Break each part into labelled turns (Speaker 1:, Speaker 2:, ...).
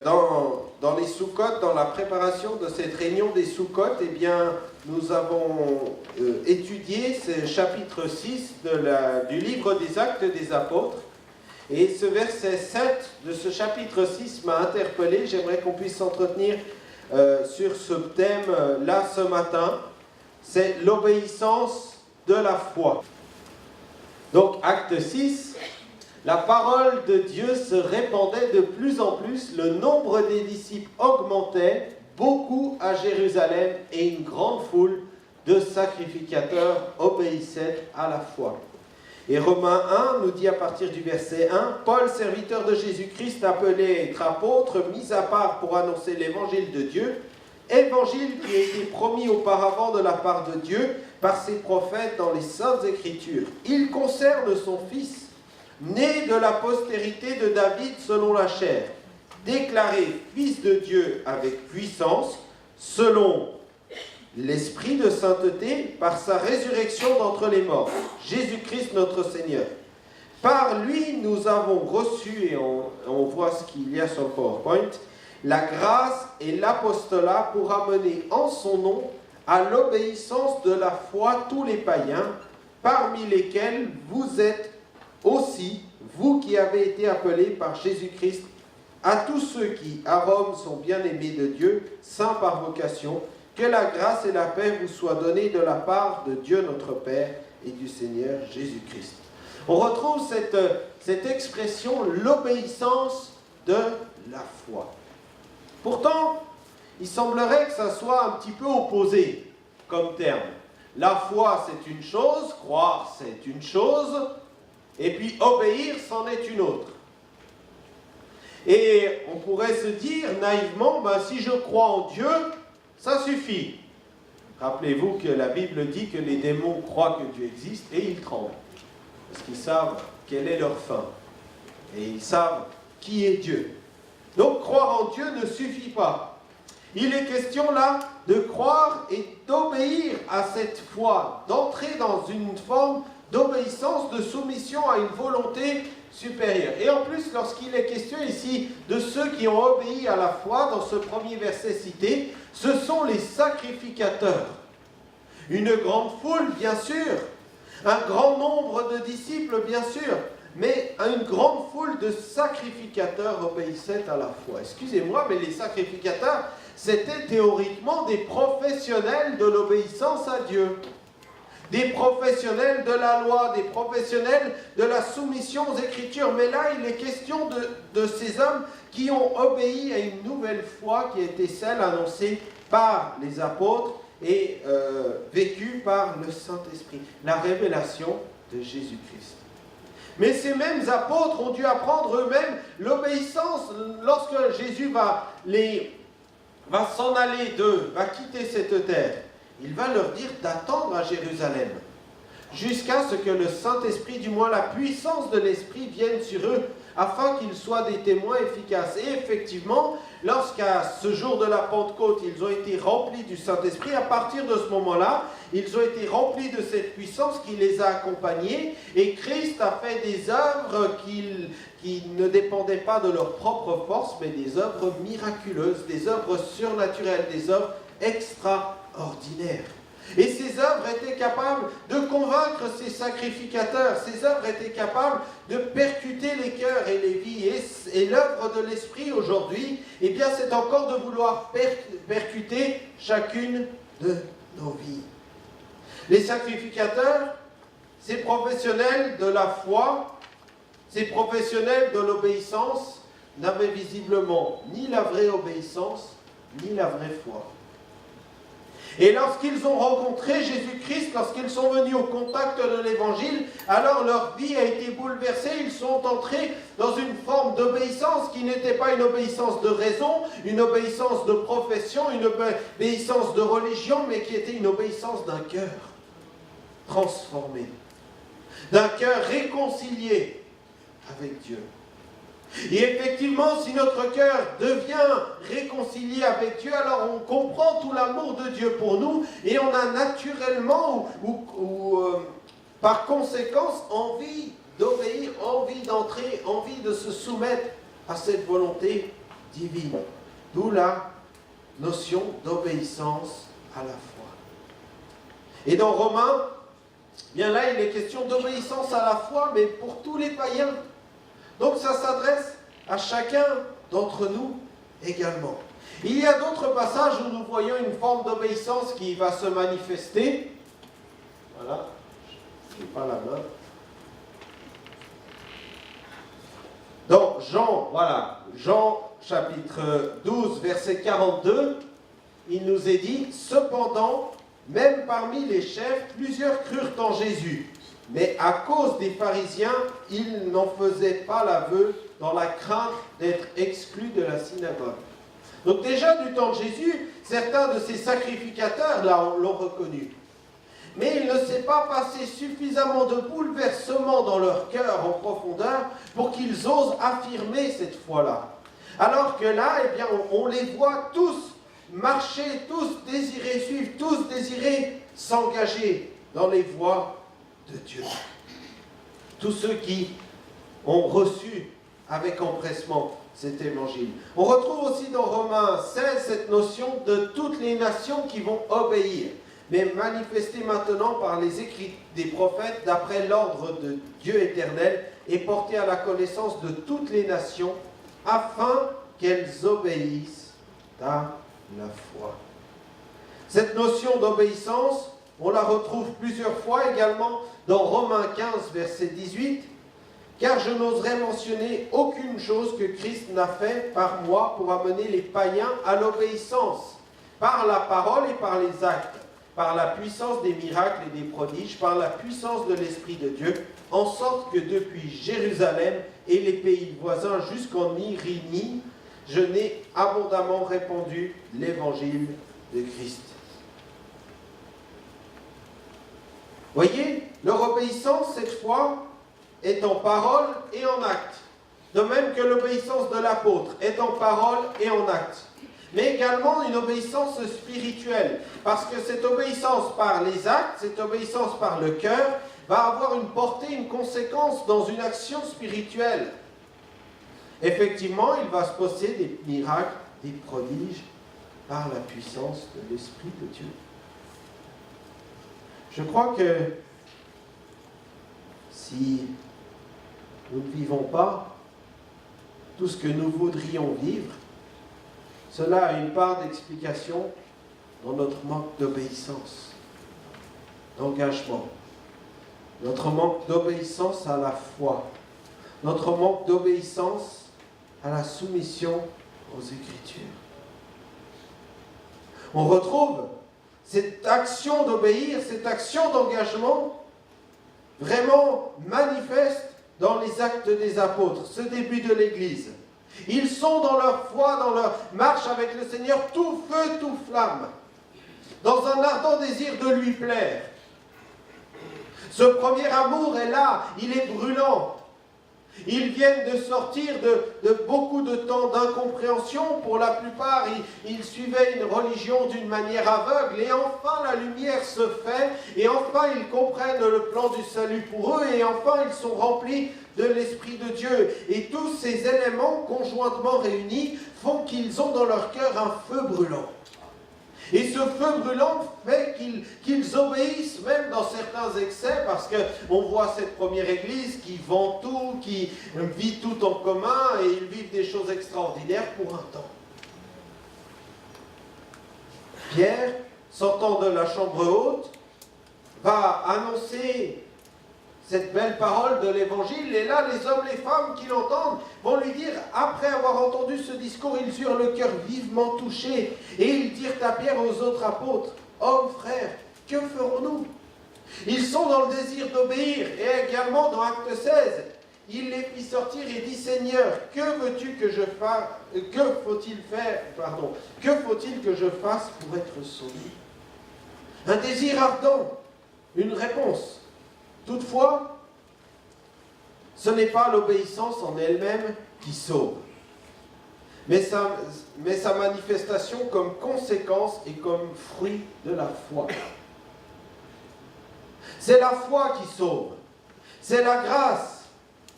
Speaker 1: Dans les Soukotes, dans la préparation de cette réunion des Soukotes, eh bien, nous avons étudié ce chapitre 6 du livre des Actes des Apôtres. Et ce verset 7 de ce chapitre 6 m'a interpellé. J'aimerais qu'on puisse s'entretenir sur ce thème-là ce matin. C'est l'obéissance de la foi. Donc, Acte 6, la parole de Dieu se répandait de plus en plus, le nombre des disciples augmentait, beaucoup à Jérusalem, et une grande foule de sacrificateurs obéissaient à la foi. Et Romains 1 nous dit à partir du verset 1, « Paul, serviteur de Jésus-Christ, appelé à être apôtre, mis à part pour annoncer l'évangile de Dieu, évangile qui a été promis auparavant de la part de Dieu par ses prophètes dans les Saintes Écritures. Il concerne son Fils, né de la postérité de David selon la chair, déclaré Fils de Dieu avec puissance, selon l'Esprit de sainteté, par sa résurrection d'entre les morts, Jésus-Christ notre Seigneur. Par lui, nous avons reçu, et on voit ce qu'il y a sur le PowerPoint, la grâce et l'apostolat pour amener en son nom à l'obéissance de la foi tous les païens, parmi lesquels vous êtes aussi, vous qui avez été appelés par Jésus-Christ, à tous ceux qui, à Rome, sont bien-aimés de Dieu, saints par vocation, que la grâce et la paix vous soient données de la part de Dieu notre Père et du Seigneur Jésus-Christ. On retrouve cette expression, l'obéissance de la foi. Pourtant, il semblerait que ça soit un petit peu opposé comme terme. La foi, c'est une chose, croire, c'est une chose, et puis obéir, c'en est une autre. Et on pourrait se dire naïvement, si je crois en Dieu, ça suffit. Rappelez-vous que la Bible dit que les démons croient que Dieu existe et ils tremblent. Parce qu'ils savent quelle est leur fin. Et ils savent qui est Dieu. Donc croire en Dieu ne suffit pas. Il est question là de croire et d'obéir à cette foi, d'entrer dans une forme d'obéissance, de soumission à une volonté supérieure. Et en plus, lorsqu'il est question ici de ceux qui ont obéi à la foi, dans ce premier verset cité, ce sont les sacrificateurs. Une grande foule, bien sûr, un grand nombre de disciples, bien sûr, mais une grande foule de sacrificateurs obéissaient à la foi. Excusez-moi, mais les sacrificateurs, c'était théoriquement des professionnels de l'obéissance à Dieu. Des professionnels de la loi, des professionnels de la soumission aux Écritures. Mais là, il est question de ces hommes qui ont obéi à une nouvelle foi qui était celle annoncée par les apôtres et vécue par le Saint-Esprit. La révélation de Jésus-Christ. Mais ces mêmes apôtres ont dû apprendre eux-mêmes l'obéissance lorsque Jésus va s'en aller d'eux, va quitter cette terre. Il va leur dire d'attendre à Jérusalem, jusqu'à ce que le Saint-Esprit, du moins la puissance de l'Esprit, vienne sur eux, afin qu'ils soient des témoins efficaces. Et effectivement, lorsqu'à ce jour de la Pentecôte, ils ont été remplis du Saint-Esprit, à partir de ce moment-là, ils ont été remplis de cette puissance qui les a accompagnés, et Christ a fait des œuvres qui ne dépendaient pas de leur propre force, mais des œuvres miraculeuses, des œuvres surnaturelles, des œuvres extraordinaires. Et ces œuvres étaient capables de convaincre ces sacrificateurs, ces œuvres étaient capables de percuter les cœurs et les vies. Et l'œuvre de l'Esprit aujourd'hui, eh bien c'est encore de vouloir percuter chacune de nos vies. Les sacrificateurs, ces professionnels de la foi, ces professionnels de l'obéissance, n'avaient visiblement ni la vraie obéissance, ni la vraie foi. Et lorsqu'ils ont rencontré Jésus-Christ, lorsqu'ils sont venus au contact de l'Évangile, alors leur vie a été bouleversée, ils sont entrés dans une forme d'obéissance qui n'était pas une obéissance de raison, une obéissance de profession, une obéissance de religion, mais qui était une obéissance d'un cœur transformé, d'un cœur réconcilié avec Dieu. Et effectivement, si notre cœur devient réconcilié avec Dieu, alors on comprend tout l'amour de Dieu pour nous et on a naturellement par conséquence envie d'obéir, envie d'entrer, envie de se soumettre à cette volonté divine. D'où la notion d'obéissance à la foi. Et dans Romains, bien là, il est question d'obéissance à la foi, mais pour tous les païens. Donc ça s'adresse à chacun d'entre nous également. Il y a d'autres passages où nous voyons une forme d'obéissance qui va se manifester. Voilà, je n'ai pas la main. Donc Jean chapitre 12, verset 42, il nous est dit, « Cependant, même parmi les chefs, plusieurs crurent en Jésus. Mais à cause des pharisiens, ils n'en faisaient pas l'aveu dans la crainte d'être exclus de la synagogue. » Donc déjà du temps de Jésus, certains de ces sacrificateurs l'ont reconnu. Mais il ne s'est pas passé suffisamment de bouleversement dans leur cœur en profondeur pour qu'ils osent affirmer cette foi-là. Alors que là, eh bien, on les voit tous marcher, tous désirer suivre, tous désirer s'engager dans les voies de Dieu. Tous ceux qui ont reçu avec empressement cet évangile. On retrouve aussi dans Romains 16 cette notion de toutes les nations qui vont obéir, mais manifestée maintenant par les écrits des prophètes d'après l'ordre de Dieu éternel et portée à la connaissance de toutes les nations afin qu'elles obéissent à la foi. Cette notion d'obéissance, on la retrouve plusieurs fois également dans Romains 15, verset 18, « Car je n'oserais mentionner aucune chose que Christ n'a fait par moi pour amener les païens à l'obéissance, par la parole et par les actes, par la puissance des miracles et des prodiges, par la puissance de l'Esprit de Dieu, en sorte que depuis Jérusalem et les pays voisins jusqu'en Irénie, je n'ai abondamment répandu l'évangile de Christ. » Voyez, leur obéissance, cette fois, est en parole et en acte. De même que l'obéissance de l'apôtre est en parole et en acte. Mais également une obéissance spirituelle. Parce que cette obéissance par les actes, cette obéissance par le cœur, va avoir une portée, une conséquence dans une action spirituelle. Effectivement, il va se passer des miracles, des prodiges, par la puissance de l'Esprit de Dieu. Je crois que si nous ne vivons pas tout ce que nous voudrions vivre, cela a une part d'explication dans notre manque d'obéissance, d'engagement, notre manque d'obéissance à la foi, notre manque d'obéissance à la soumission aux Écritures. On retrouve cette action d'obéir, cette action d'engagement vraiment manifeste dans les actes des apôtres, ce début de l'Église. Ils sont dans leur foi, dans leur marche avec le Seigneur, tout feu, tout flamme, dans un ardent désir de lui plaire. Ce premier amour est là, il est brûlant. Ils viennent de sortir de beaucoup de temps d'incompréhension. Pour la plupart, ils suivaient une religion d'une manière aveugle. Et enfin, la lumière se fait. Et enfin, ils comprennent le plan du salut pour eux. Et enfin, ils sont remplis de l'Esprit de Dieu. Et tous ces éléments conjointement réunis font qu'ils ont dans leur cœur un feu brûlant. Et ce feu brûlant fait qu'ils obéissent même dans certains excès, parce qu'on voit cette première église qui vend tout, qui vit tout en commun, et ils vivent des choses extraordinaires pour un temps. Pierre, sortant de la chambre haute, va annoncer cette belle parole de l'Évangile, et là, les hommes, les femmes qui l'entendent vont lui dire, après avoir entendu ce discours, ils eurent le cœur vivement touché, et ils dirent à Pierre et aux autres apôtres, « Hommes, frères, que ferons-nous » Ils sont dans le désir d'obéir, et également dans Acte 16, il les fit sortir et dit, « Seigneur, que veux-tu que je fasse, que faut-il que je fasse pour être sauvé ?» Un désir ardent, une réponse. Toutefois, ce n'est pas l'obéissance en elle-même qui sauve, mais sa manifestation comme conséquence et comme fruit de la foi. C'est la foi qui sauve, c'est la grâce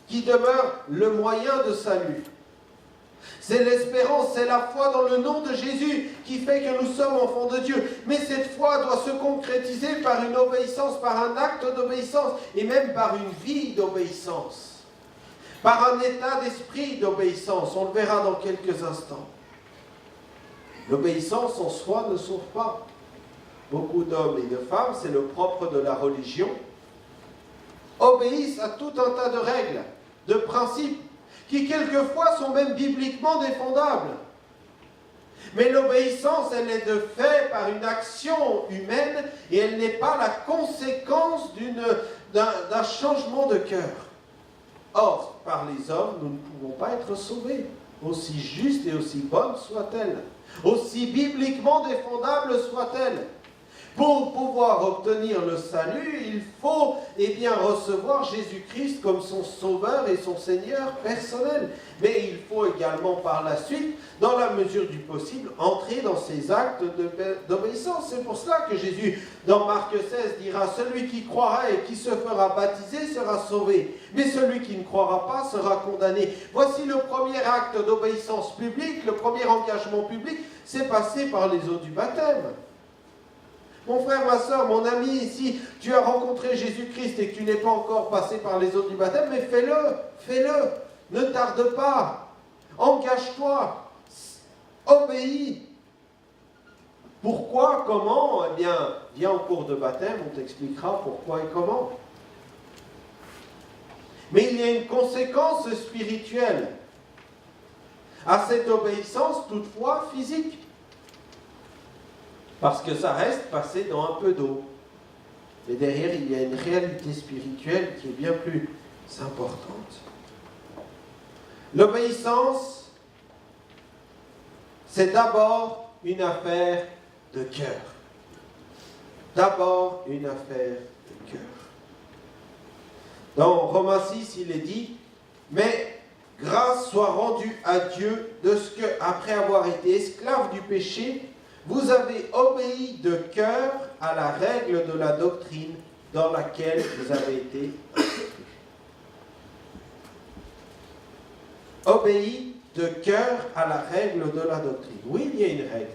Speaker 1: qui demeure le moyen de salut. C'est l'espérance, c'est la foi dans le nom de Jésus qui fait que nous sommes enfants de Dieu. Mais cette foi doit se concrétiser par une obéissance, par un acte d'obéissance et même par une vie d'obéissance. Par un état d'esprit d'obéissance. On le verra dans quelques instants. L'obéissance en soi ne sauve pas. Beaucoup d'hommes et de femmes, c'est le propre de la religion, obéissent à tout un tas de règles, de principes, qui quelquefois sont même bibliquement défendables. Mais l'obéissance, elle est de fait par une action humaine et elle n'est pas la conséquence d'un changement de cœur. Or, par les hommes, nous ne pouvons pas être sauvés, aussi justes et aussi bonnes soient-elles, aussi bibliquement défendables soient-elles. Pour pouvoir obtenir le salut, il faut recevoir Jésus-Christ comme son sauveur et son Seigneur personnel. Mais il faut également par la suite, dans la mesure du possible, entrer dans ces actes d'obéissance. C'est pour cela que Jésus, dans Marc 16, dira « Celui qui croira et qui se fera baptiser sera sauvé, mais celui qui ne croira pas sera condamné. » Voici le premier acte d'obéissance publique, le premier engagement public, c'est passer par les eaux du baptême. Mon frère, ma soeur, mon ami, ici, tu as rencontré Jésus-Christ et que tu n'es pas encore passé par les eaux du baptême, mais fais-le, ne tarde pas, engage-toi, obéis. Pourquoi, comment? Eh bien, viens au cours de baptême, on t'expliquera pourquoi et comment. Mais il y a une conséquence spirituelle à cette obéissance, toutefois physique. Parce que ça reste passé dans un peu d'eau. Mais derrière, il y a une réalité spirituelle qui est bien plus importante. L'obéissance, c'est d'abord une affaire de cœur. D'abord une affaire de cœur. Dans Romains 6, il est dit « Mais grâce soit rendue à Dieu de ce que, après avoir été esclave du péché, vous avez obéi de cœur à la règle de la doctrine dans laquelle vous avez été instruits. » Obéi de cœur à la règle de la doctrine. Oui, il y a une règle.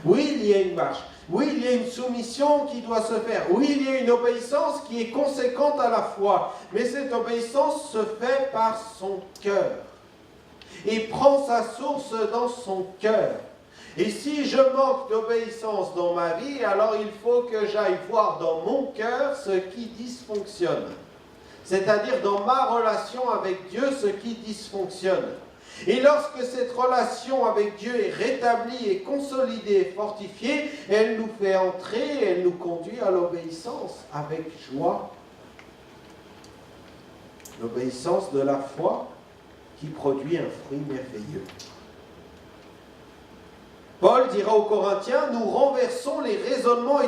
Speaker 1: Oui, il y a une marche. Oui, il y a une soumission qui doit se faire. Oui, il y a une obéissance qui est conséquente à la foi. Mais cette obéissance se fait par son cœur. Et prend sa source dans son cœur. Et si je manque d'obéissance dans ma vie, alors il faut que j'aille voir dans mon cœur ce qui dysfonctionne. C'est-à-dire dans ma relation avec Dieu, ce qui dysfonctionne. Et lorsque cette relation avec Dieu est rétablie et consolidée et fortifiée, elle nous fait entrer, elle nous conduit à l'obéissance avec joie. L'obéissance de la foi qui produit un fruit merveilleux. Paul dira aux Corinthiens, nous renversons les raisonnements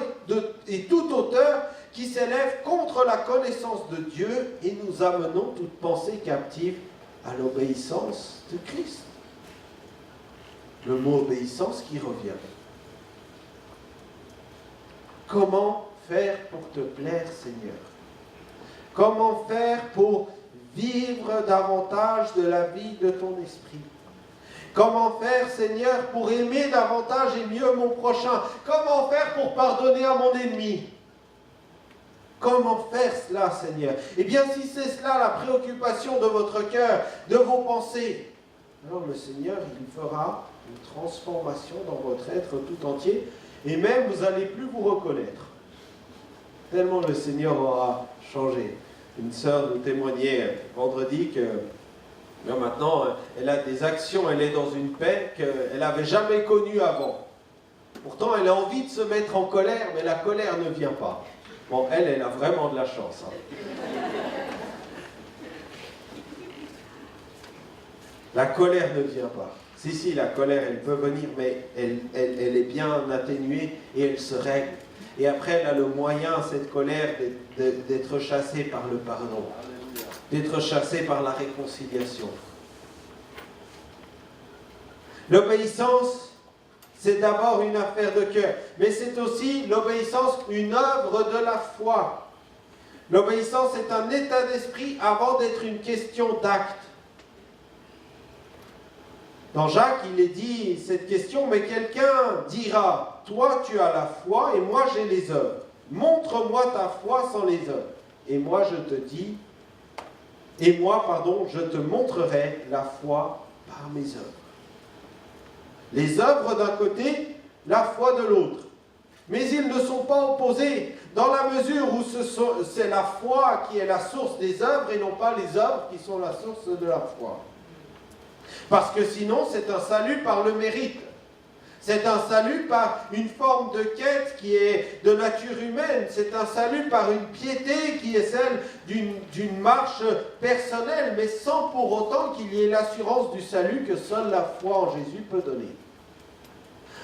Speaker 1: et toute hauteur qui s'élève contre la connaissance de Dieu et nous amenons toute pensée captive à l'obéissance de Christ. Le mot obéissance qui revient. Comment faire pour te plaire, Seigneur? Comment faire pour vivre davantage de la vie de ton esprit? Comment faire, Seigneur, pour aimer davantage et mieux mon prochain? Comment faire pour pardonner à mon ennemi? Comment faire cela, Seigneur? Eh bien, si c'est cela la préoccupation de votre cœur, de vos pensées, alors le Seigneur, il fera une transformation dans votre être tout entier, et même vous n'allez plus vous reconnaître. Tellement le Seigneur aura changé. Une sœur nous témoignait vendredi que là, maintenant, elle a des actions, elle est dans une paix qu'elle n'avait jamais connue avant. Pourtant, elle a envie de se mettre en colère, mais la colère ne vient pas. Bon, elle a vraiment de la chance. La colère ne vient pas. Si, la colère, elle peut venir, mais elle est bien atténuée et elle se règle. Et après, elle a le moyen, cette colère, d'être chassée par le pardon, d'être chassée par la réconciliation. L'obéissance, c'est d'abord une affaire de cœur, mais c'est aussi l'obéissance, une œuvre de la foi. L'obéissance est un état d'esprit avant d'être une question d'acte. Dans Jacques, il est dit cette question, mais quelqu'un dira, toi tu as la foi et moi j'ai les œuvres. Montre-moi ta foi sans les œuvres. Et moi je te montrerai la foi par mes œuvres. Les œuvres d'un côté, la foi de l'autre. Mais ils ne sont pas opposés, dans la mesure où c'est la foi qui est la source des œuvres et non pas les œuvres qui sont la source de la foi. Parce que sinon, c'est un salut par le mérite. C'est un salut par une forme de quête qui est de nature humaine. C'est un salut par une piété qui est celle d'une marche personnelle, mais sans pour autant qu'il y ait l'assurance du salut que seule la foi en Jésus peut donner.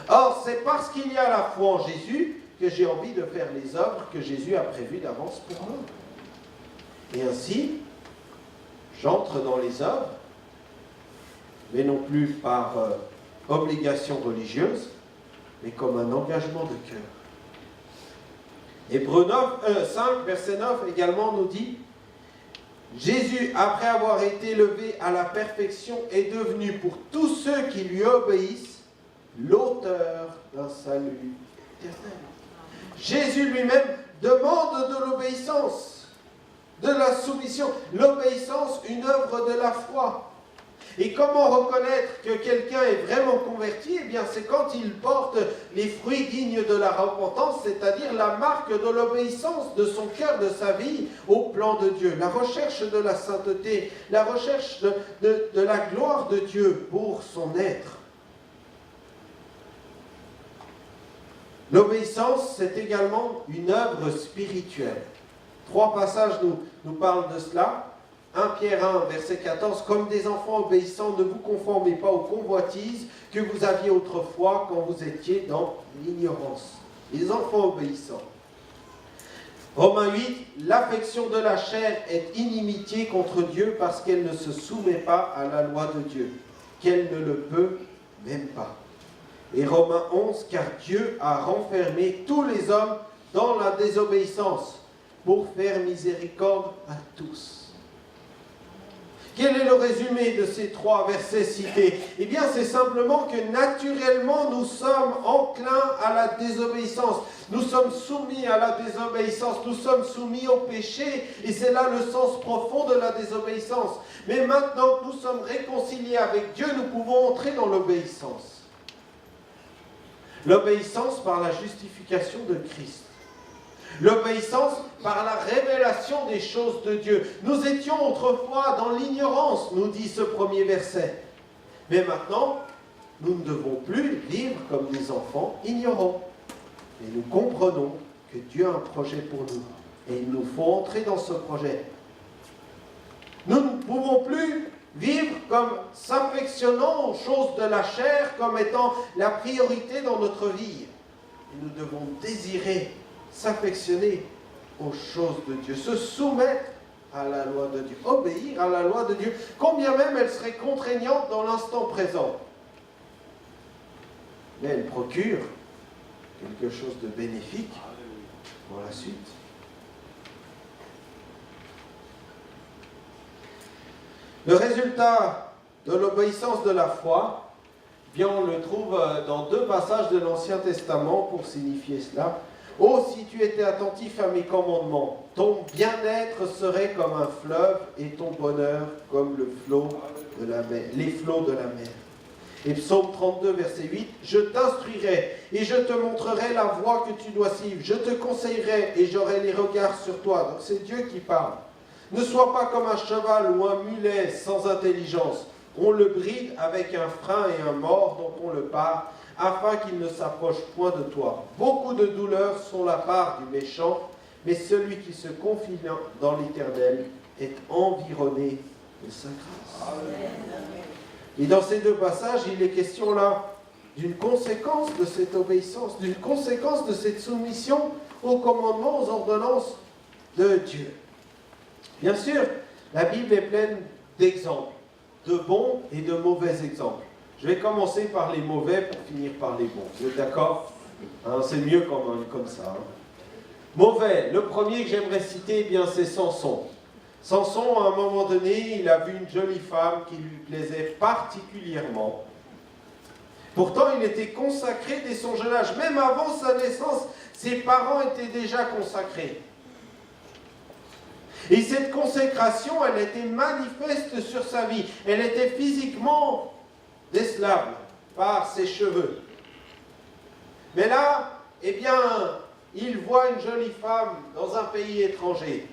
Speaker 1: Or, c'est parce qu'il y a la foi en Jésus que j'ai envie de faire les œuvres que Jésus a prévues d'avance pour moi. Et ainsi, j'entre dans les œuvres, mais non plus par obligation religieuse, mais comme un engagement de cœur. Hébreux 5, verset 9 également nous dit, Jésus, après avoir été élevé à la perfection, est devenu pour tous ceux qui lui obéissent l'auteur d'un salut éternel. Jésus lui-même demande de l'obéissance, de la soumission. L'obéissance, une œuvre de la foi. Et comment reconnaître que quelqu'un est vraiment converti? Eh bien, c'est quand il porte les fruits dignes de la repentance, c'est-à-dire la marque de l'obéissance de son cœur, de sa vie au plan de Dieu. La recherche de la sainteté, la recherche de la gloire de Dieu pour son être. L'obéissance, c'est également une œuvre spirituelle. 3 passages nous parlent de cela. 1 Pierre 1, verset 14, « Comme des enfants obéissants, ne vous conformez pas aux convoitises que vous aviez autrefois quand vous étiez dans l'ignorance. » Les enfants obéissants. Romains 8, « L'affection de la chair est inimitié contre Dieu parce qu'elle ne se soumet pas à la loi de Dieu, qu'elle ne le peut même pas. » Et Romains 11, « Car Dieu a renfermé tous les hommes dans la désobéissance pour faire miséricorde à tous. » Quel est le résumé de ces 3 versets cités? Eh bien, c'est simplement que naturellement, nous sommes enclins à la désobéissance. Nous sommes soumis à la désobéissance. Nous sommes soumis au péché. Et c'est là le sens profond de la désobéissance. Mais maintenant que nous sommes réconciliés avec Dieu, nous pouvons entrer dans l'obéissance. L'obéissance par la justification de Christ. L'obéissance par la révélation des choses de Dieu. Nous étions autrefois dans l'ignorance, nous dit ce premier verset. Mais maintenant, nous ne devons plus vivre comme des enfants ignorants. Et nous comprenons que Dieu a un projet pour nous. Et il nous faut entrer dans ce projet. Nous ne pouvons plus vivre comme s'affectionnant aux choses de la chair comme étant la priorité dans notre vie. Et nous devons désirer s'affectionner aux choses de Dieu, se soumettre à la loi de Dieu, obéir à la loi de Dieu, combien même elle serait contraignante dans l'instant présent. Mais elle procure quelque chose de bénéfique pour la suite. Le résultat de l'obéissance de la foi, bien on le trouve dans 2 passages de l'Ancien Testament pour signifier cela. « Oh, si tu étais attentif à mes commandements, ton bien-être serait comme un fleuve et ton bonheur comme les flots de la mer. » Et Psaume 32, verset 8, « Je t'instruirai et je te montrerai la voie que tu dois suivre. Je te conseillerai et j'aurai les regards sur toi. » Donc c'est Dieu qui parle. « Ne sois pas comme un cheval ou un mulet sans intelligence. On le bride avec un frein et un mors dont on le part, afin qu'il ne s'approche point de toi. Beaucoup de douleurs sont la part du méchant, mais celui qui se confie dans l'Éternel est environné de sa grâce. » Et dans ces 2 passages, il est question là d'une conséquence de cette obéissance, d'une conséquence de cette soumission aux commandements, aux ordonnances de Dieu. Bien sûr, la Bible est pleine d'exemples, de bons et de mauvais exemples. Je vais commencer par les mauvais pour finir par les bons. Vous êtes d'accord? C'est mieux comme ça. Mauvais. Le premier que j'aimerais citer, eh bien, c'est Samson. Samson, à un moment donné, il a vu une jolie femme qui lui plaisait particulièrement. Pourtant, il était consacré dès son jeune âge. Même avant sa naissance, ses parents étaient déjà consacrés. Et cette consécration, elle était manifeste sur sa vie. Elle était physiquement décelable par ses cheveux. Mais là, eh bien, il voit une jolie femme dans un pays étranger.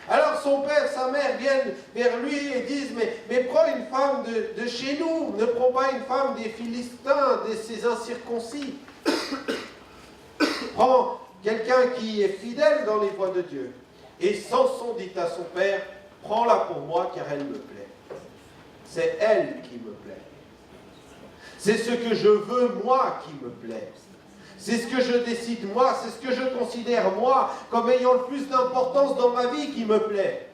Speaker 1: Alors son père, sa mère viennent vers lui et disent, mais prends une femme de chez nous, ne prends pas une femme des Philistins, de ces incirconcis. Prends quelqu'un qui est fidèle dans les voies de Dieu. Et Samson dit à son père, prends-la pour moi car elle me plaît. C'est elle qui me plaît. C'est ce que je veux moi qui me plaît. C'est ce que je décide moi, c'est ce que je considère moi comme ayant le plus d'importance dans ma vie qui me plaît.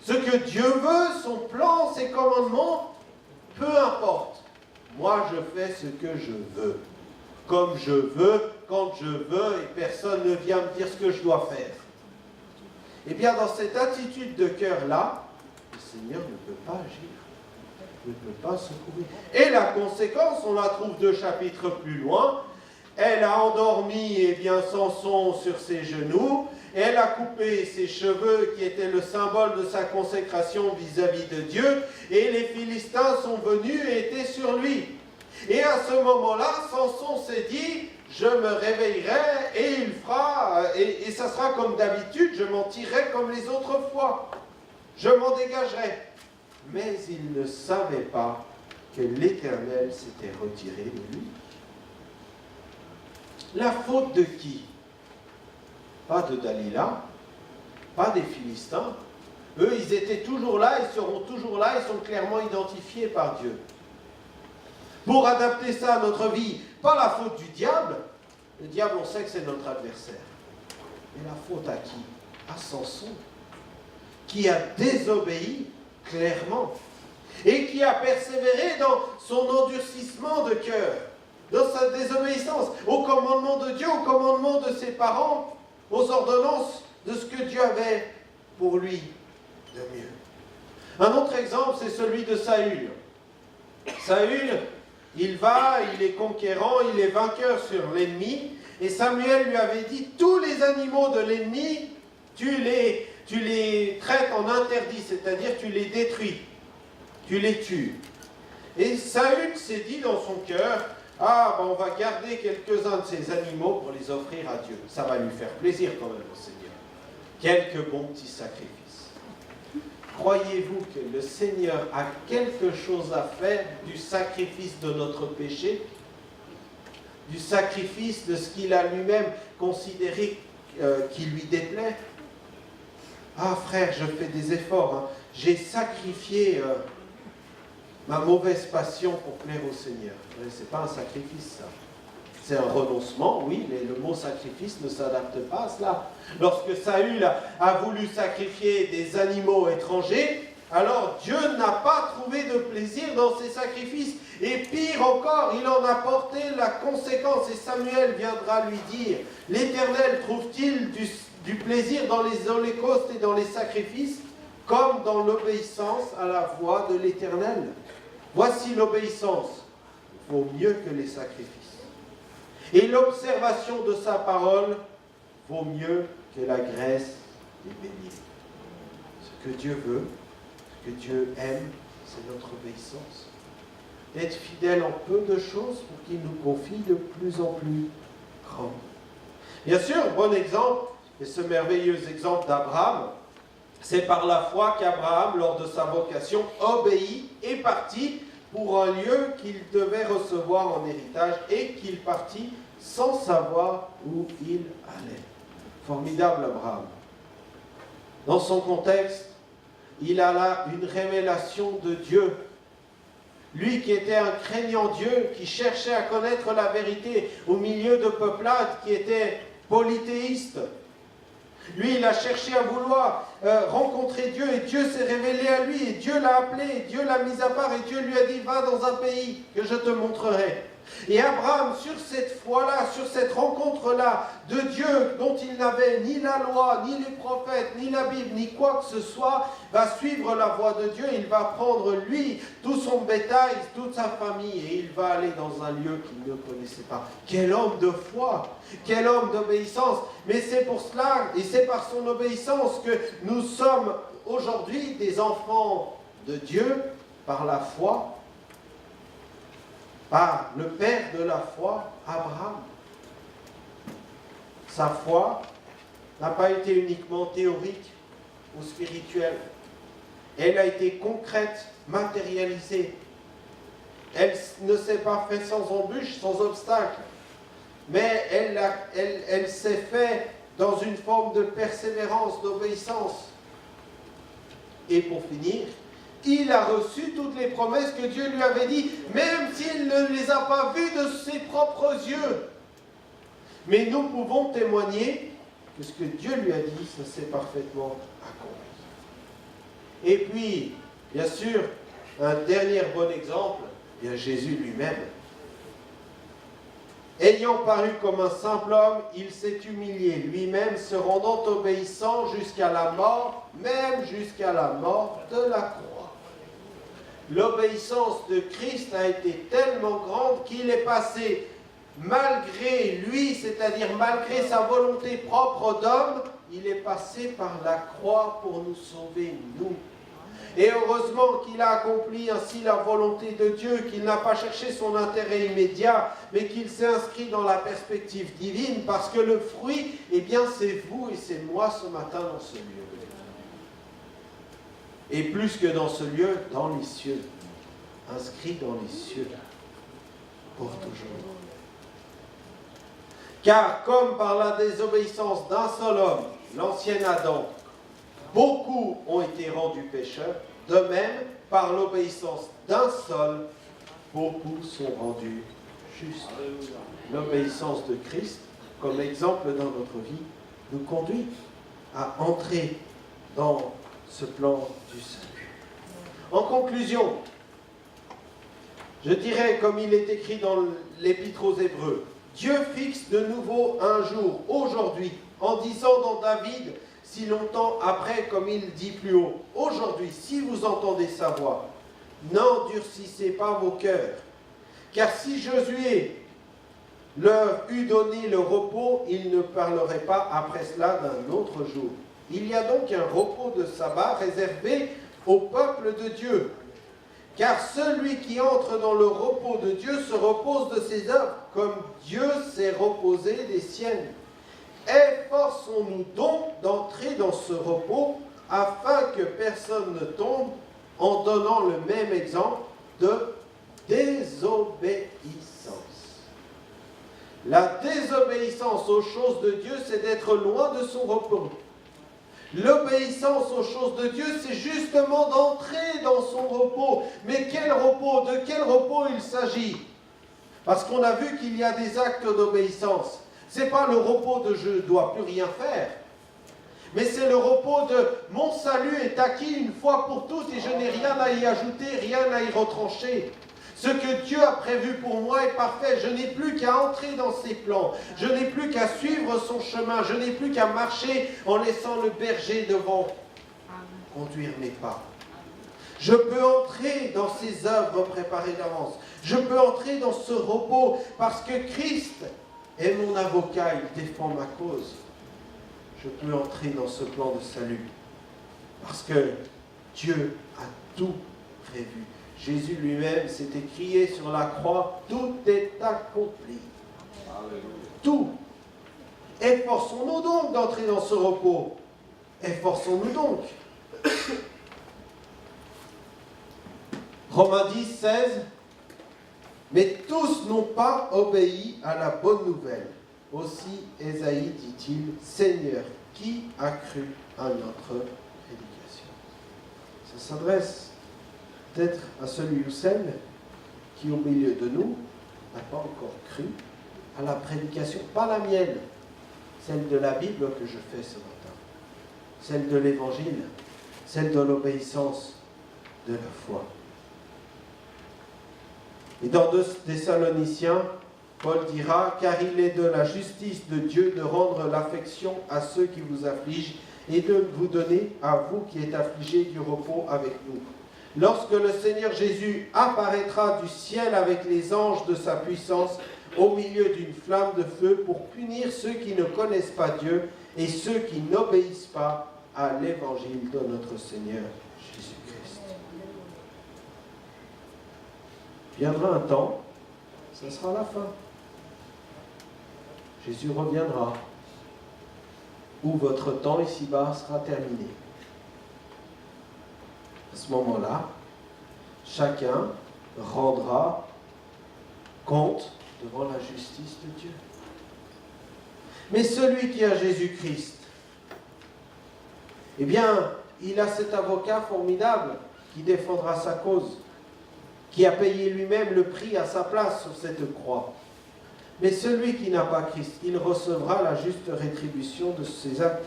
Speaker 1: Ce que Dieu veut, son plan, ses commandements, peu importe. Moi, je fais ce que je veux. Comme je veux, quand je veux, et personne ne vient me dire ce que je dois faire. Eh bien, dans cette attitude de cœur-là, le Seigneur ne peut pas agir. Ne peut pas secourir. Et la conséquence, on la trouve 2 chapitres plus loin. Elle a endormi Samson sur ses genoux, et elle a coupé ses cheveux qui étaient le symbole de sa consécration vis-à-vis de Dieu, et les Philistins sont venus et étaient sur lui. Et à ce moment-là, Samson s'est dit, je me réveillerai et il fera, et ça sera comme d'habitude, je m'en tirerai comme les autres fois. Je m'en dégagerai. Mais il ne savait pas que l'Éternel s'était retiré de lui. La faute de qui? Pas de Dalila, pas des Philistins. Eux, ils étaient toujours là, ils seront toujours là, ils sont clairement identifiés par Dieu. Pour adapter ça à notre vie, pas la faute du diable. Le diable, on sait que c'est notre adversaire. Mais la faute à qui? À Samson, qui a désobéi clairement et qui a persévéré dans son endurcissement de cœur, dans sa désobéissance au commandement de Dieu, au commandement de ses parents, aux ordonnances de ce que Dieu avait pour lui de mieux. Un autre exemple, c'est celui de Saül. Saül, il est conquérant, il est vainqueur sur l'ennemi, et Samuel lui avait dit, tous les animaux de l'ennemi, tu les traites en interdit, c'est-à-dire tu les détruis, tu les tues. Et Saül s'est dit dans son cœur, on va garder quelques-uns de ces animaux pour les offrir à Dieu. Ça va lui faire plaisir quand même au Seigneur. Quelques bons petits sacrifices. Croyez-vous que le Seigneur a quelque chose à faire du sacrifice de notre péché? Du sacrifice de ce qu'il a lui-même considéré qui lui déplaît? Ah frère, je fais des efforts. Hein. J'ai sacrifié ma mauvaise passion pour plaire au Seigneur. Ce n'est pas un sacrifice, ça. C'est un renoncement, oui, mais le mot sacrifice ne s'adapte pas à cela. Lorsque Saül a voulu sacrifier des animaux étrangers, alors Dieu n'a pas trouvé de plaisir dans ces sacrifices. Et pire encore, il en a porté la conséquence. Et Samuel viendra lui dire, l'Éternel trouve-t-il du plaisir dans les holocaustes et dans les sacrifices, comme dans l'obéissance à la voix de l'Éternel? Voici l'obéissance, vaut mieux que les sacrifices. Et l'observation de sa parole vaut mieux que la graisse des béliers. Ce que Dieu veut, ce que Dieu aime, c'est notre obéissance. Être fidèle en peu de choses pour qu'il nous confie de plus en plus grand. Bien sûr, bon exemple, et ce merveilleux exemple d'Abraham, c'est par la foi qu'Abraham, lors de sa vocation, obéit et partit pour un lieu qu'il devait recevoir en héritage et qu'il partit sans savoir où il allait. Formidable Abraham. Dans son contexte, il a là une révélation de Dieu. Lui qui était un craignant Dieu, qui cherchait à connaître la vérité au milieu de peuplades qui étaient polythéistes. Lui, il a cherché à vouloir rencontrer Dieu et Dieu s'est révélé à lui et Dieu l'a appelé, et Dieu l'a mis à part et Dieu lui a dit, va dans un pays que je te montrerai. Et Abraham, sur cette foi-là, sur cette rencontre-là de Dieu, dont il n'avait ni la loi, ni les prophètes, ni la Bible, ni quoi que ce soit, va suivre la voie de Dieu. Il va prendre, lui, tout son bétail, toute sa famille, et il va aller dans un lieu qu'il ne connaissait pas. Quel homme de foi, quel homme d'obéissance. Mais c'est pour cela, et c'est par son obéissance que nous sommes aujourd'hui des enfants de Dieu, par la foi, par le père de la foi, Abraham. Sa foi n'a pas été uniquement théorique ou spirituelle. Elle a été concrète, matérialisée. Elle ne s'est pas faite sans embûche, sans obstacle. Mais elle s'est faite dans une forme de persévérance, d'obéissance. Et pour finir, il a reçu toutes les promesses que Dieu lui avait dit, même s'il ne les a pas vues de ses propres yeux. Mais nous pouvons témoigner que ce que Dieu lui a dit, ça s'est parfaitement accompli. Et puis, bien sûr, un dernier bon exemple, bien Jésus lui-même. Ayant paru comme un simple homme, il s'est humilié lui-même, se rendant obéissant jusqu'à la mort, même jusqu'à la mort de la croix. L'obéissance de Christ a été tellement grande qu'il est passé, malgré lui, c'est-à-dire malgré sa volonté propre d'homme, il est passé par la croix pour nous sauver, nous. Et heureusement qu'il a accompli ainsi la volonté de Dieu, qu'il n'a pas cherché son intérêt immédiat, mais qu'il s'est inscrit dans la perspective divine, parce que le fruit, eh bien, c'est vous et c'est moi ce matin dans ce lieu. Et plus que dans ce lieu, dans les cieux, inscrit dans les cieux, pour toujours. Car comme par la désobéissance d'un seul homme, l'ancien Adam, beaucoup ont été rendus pécheurs, de même, par l'obéissance d'un seul, beaucoup sont rendus justes. L'obéissance de Christ, comme exemple dans notre vie, nous conduit à entrer dans ce plan du salut. En conclusion, je dirais, comme il est écrit dans l'Épître aux Hébreux, Dieu fixe de nouveau un jour, aujourd'hui, en disant dans David, si longtemps après, comme il dit plus haut, aujourd'hui, si vous entendez sa voix, n'endurcissez pas vos cœurs, car si Josué leur eût donné le repos, il ne parlerait pas après cela d'un autre jour. Il y a donc un repos de sabbat réservé au peuple de Dieu. Car celui qui entre dans le repos de Dieu se repose de ses œuvres, comme Dieu s'est reposé des siennes. Efforçons-nous donc d'entrer dans ce repos, afin que personne ne tombe en donnant le même exemple de désobéissance. La désobéissance aux choses de Dieu, c'est d'être loin de son repos. L'obéissance aux choses de Dieu, c'est justement d'entrer dans son repos. Mais quel repos? De quel repos il s'agit? Parce qu'on a vu qu'il y a des actes d'obéissance. Ce n'est pas le repos de « je ne dois plus rien faire ». Mais c'est le repos de « mon salut est acquis une fois pour toutes et je n'ai rien à y ajouter, rien à y retrancher ». Ce que Dieu a prévu pour moi est parfait. Je n'ai plus qu'à entrer dans ses plans. Je n'ai plus qu'à suivre son chemin. Je n'ai plus qu'à marcher en laissant le berger devant conduire mes pas. Je peux entrer dans ses œuvres préparées d'avance. Je peux entrer dans ce repos parce que Christ est mon avocat. Il défend ma cause. Je peux entrer dans ce plan de salut parce que Dieu a tout prévu. Jésus lui-même s'est écrié sur la croix, tout est accompli. Alléluia. Tout. Efforçons-nous donc d'entrer dans ce repos. Efforçons-nous donc. Romains 10, 16. Mais tous n'ont pas obéi à la bonne nouvelle. Aussi Ésaïe dit-il, Seigneur, qui a cru à notre prédication? Ça s'adresse peut-être à celui ou celle qui, au milieu de nous, n'a pas encore cru à la prédication, pas la mienne, celle de la Bible que je fais ce matin, celle de l'Évangile, celle de l'obéissance, de la foi. Et dans 2 Thessaloniciens, Paul dira, « Car il est de la justice de Dieu de rendre l'affection à ceux qui vous affligent et de vous donner, à vous qui êtes affligés, du repos avec nous. Lorsque le Seigneur Jésus apparaîtra du ciel avec les anges de sa puissance, au milieu d'une flamme de feu, pour punir ceux qui ne connaissent pas Dieu et ceux qui n'obéissent pas à l'évangile de notre Seigneur Jésus-Christ. » Viendra un temps, ce sera la fin. Jésus reviendra, où votre temps ici-bas sera terminé. À ce moment-là, chacun rendra compte devant la justice de Dieu. Mais celui qui a Jésus-Christ, eh bien, il a cet avocat formidable qui défendra sa cause, qui a payé lui-même le prix à sa place sur cette croix. Mais celui qui n'a pas Christ, il recevra la juste rétribution de ses actes.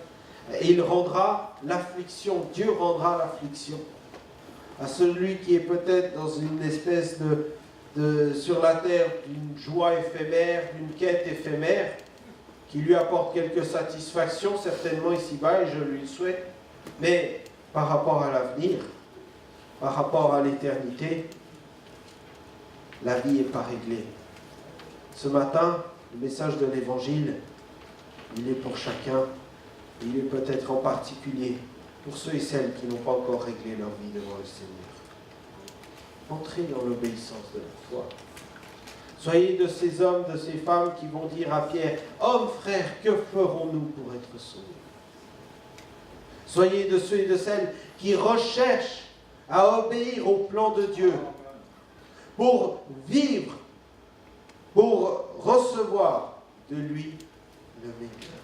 Speaker 1: Et il rendra l'affliction, Dieu rendra l'affliction à celui qui est peut-être dans une espèce sur la terre d'une joie éphémère, d'une quête éphémère, qui lui apporte quelques satisfactions, certainement ici-bas, et je lui le souhaite, mais par rapport à l'avenir, par rapport à l'éternité, la vie n'est pas réglée. Ce matin, le message de l'Évangile, il est pour chacun, et il est peut-être en particulier pour ceux et celles qui n'ont pas encore réglé leur vie devant le Seigneur. Entrez dans l'obéissance de la foi. Soyez de ces hommes, de ces femmes qui vont dire à Pierre, « Homme, frère, que ferons-nous pour être sauvés ?» Soyez de ceux et de celles qui recherchent à obéir au plan de Dieu pour vivre, pour recevoir de lui le meilleur.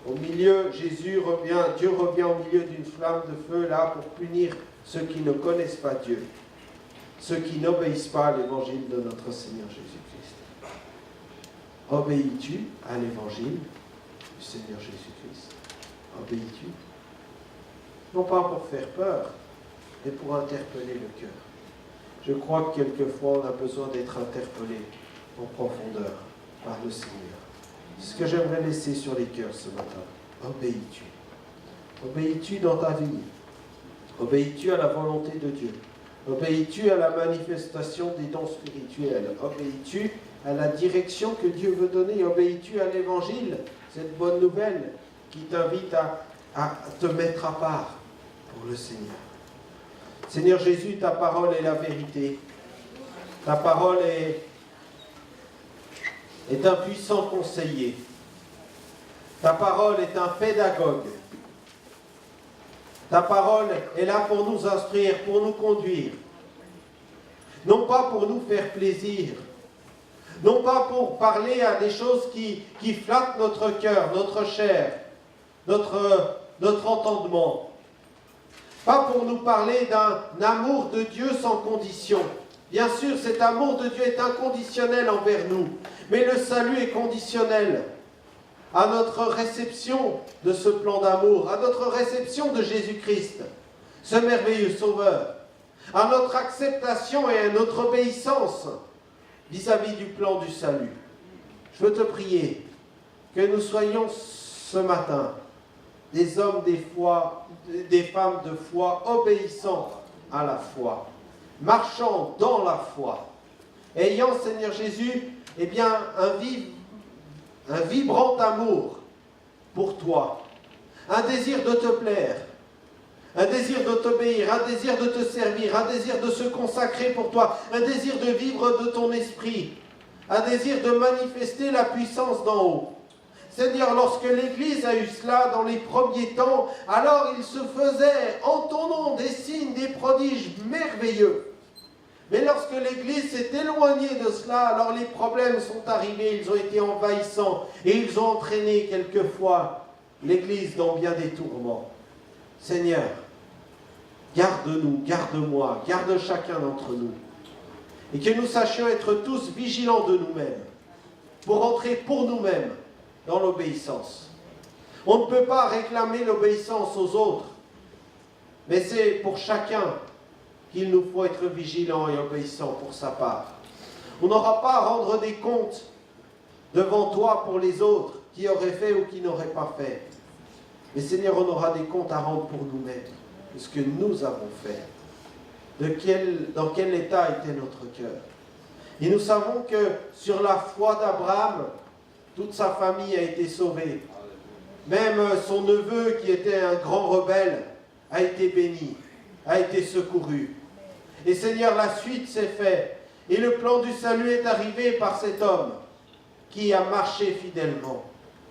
Speaker 1: Au milieu, Dieu revient au milieu d'une flamme de feu là pour punir ceux qui ne connaissent pas Dieu, ceux qui n'obéissent pas à l'évangile de notre Seigneur Jésus-Christ. Obéis-tu à l'évangile du Seigneur Jésus-Christ? Obéis-tu? Non pas pour faire peur, mais pour interpeller le cœur. Je crois que quelquefois on a besoin d'être interpellé en profondeur par le Seigneur. C'est ce que j'aimerais laisser sur les cœurs ce matin. Obéis-tu? Obéis-tu dans ta vie? Obéis-tu à la volonté de Dieu? Obéis-tu à la manifestation des dons spirituels? Obéis-tu à la direction que Dieu veut donner? Obéis-tu à l'évangile, cette bonne nouvelle qui t'invite à te mettre à part pour le Seigneur? Seigneur Jésus, ta parole est la vérité. Ta parole est un puissant conseiller. Ta parole est un pédagogue. Ta parole est là pour nous instruire, pour nous conduire. Non pas pour nous faire plaisir. Non pas pour parler à des choses qui flattent notre cœur, notre chair, notre entendement. Pas pour nous parler d'un amour de Dieu sans condition. Bien sûr, cet amour de Dieu est inconditionnel envers nous, mais le salut est conditionnel à notre réception de ce plan d'amour, à notre réception de Jésus-Christ, ce merveilleux Sauveur, à notre acceptation et à notre obéissance vis-à-vis du plan du salut. Je veux te prier que nous soyons ce matin des hommes des femmes de foi obéissants à la foi, marchant dans la foi, ayant, Seigneur Jésus, eh bien, un vibrant amour pour toi, un désir de te plaire, un désir de t'obéir, un désir de te servir, un désir de se consacrer pour toi, un désir de vivre de ton esprit, un désir de manifester la puissance d'en haut. Seigneur, lorsque l'Église a eu cela dans les premiers temps, alors il se faisait en ton nom des signes, des prodiges merveilleux. Mais lorsque l'Église s'est éloignée de cela, alors les problèmes sont arrivés, ils ont été envahissants et ils ont entraîné quelquefois l'Église dans bien des tourments. Seigneur, garde-nous, garde-moi, garde chacun d'entre nous. Et que nous sachions être tous vigilants de nous-mêmes, pour entrer pour nous-mêmes dans l'obéissance. On ne peut pas réclamer l'obéissance aux autres, mais c'est pour chacun qu'il nous faut être vigilants et obéissants pour sa part. On n'aura pas à rendre des comptes devant toi pour les autres, qui auraient fait ou qui n'auraient pas fait. Mais Seigneur, on aura des comptes à rendre pour nous-mêmes, de ce que nous avons fait, dans quel état était notre cœur. Et nous savons que sur la foi d'Abraham, toute sa famille a été sauvée. Même son neveu, qui était un grand rebelle, a été béni, a été secouru. Et Seigneur, la suite s'est faite. Et le plan du salut est arrivé par cet homme qui a marché fidèlement.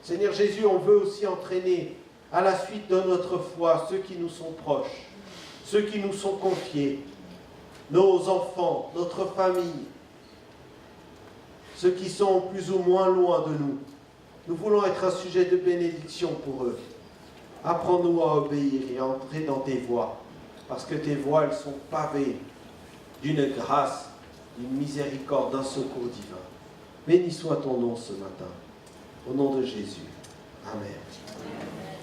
Speaker 1: Seigneur Jésus, on veut aussi entraîner à la suite de notre foi ceux qui nous sont proches, ceux qui nous sont confiés, nos enfants, notre famille, ceux qui sont plus ou moins loin de nous. Nous voulons être un sujet de bénédiction pour eux. Apprends-nous à obéir et à entrer dans tes voies, parce que tes voies, elles sont pavées d'une grâce, d'une miséricorde, d'un secours divin. Béni soit ton nom ce matin. Au nom de Jésus. Amen.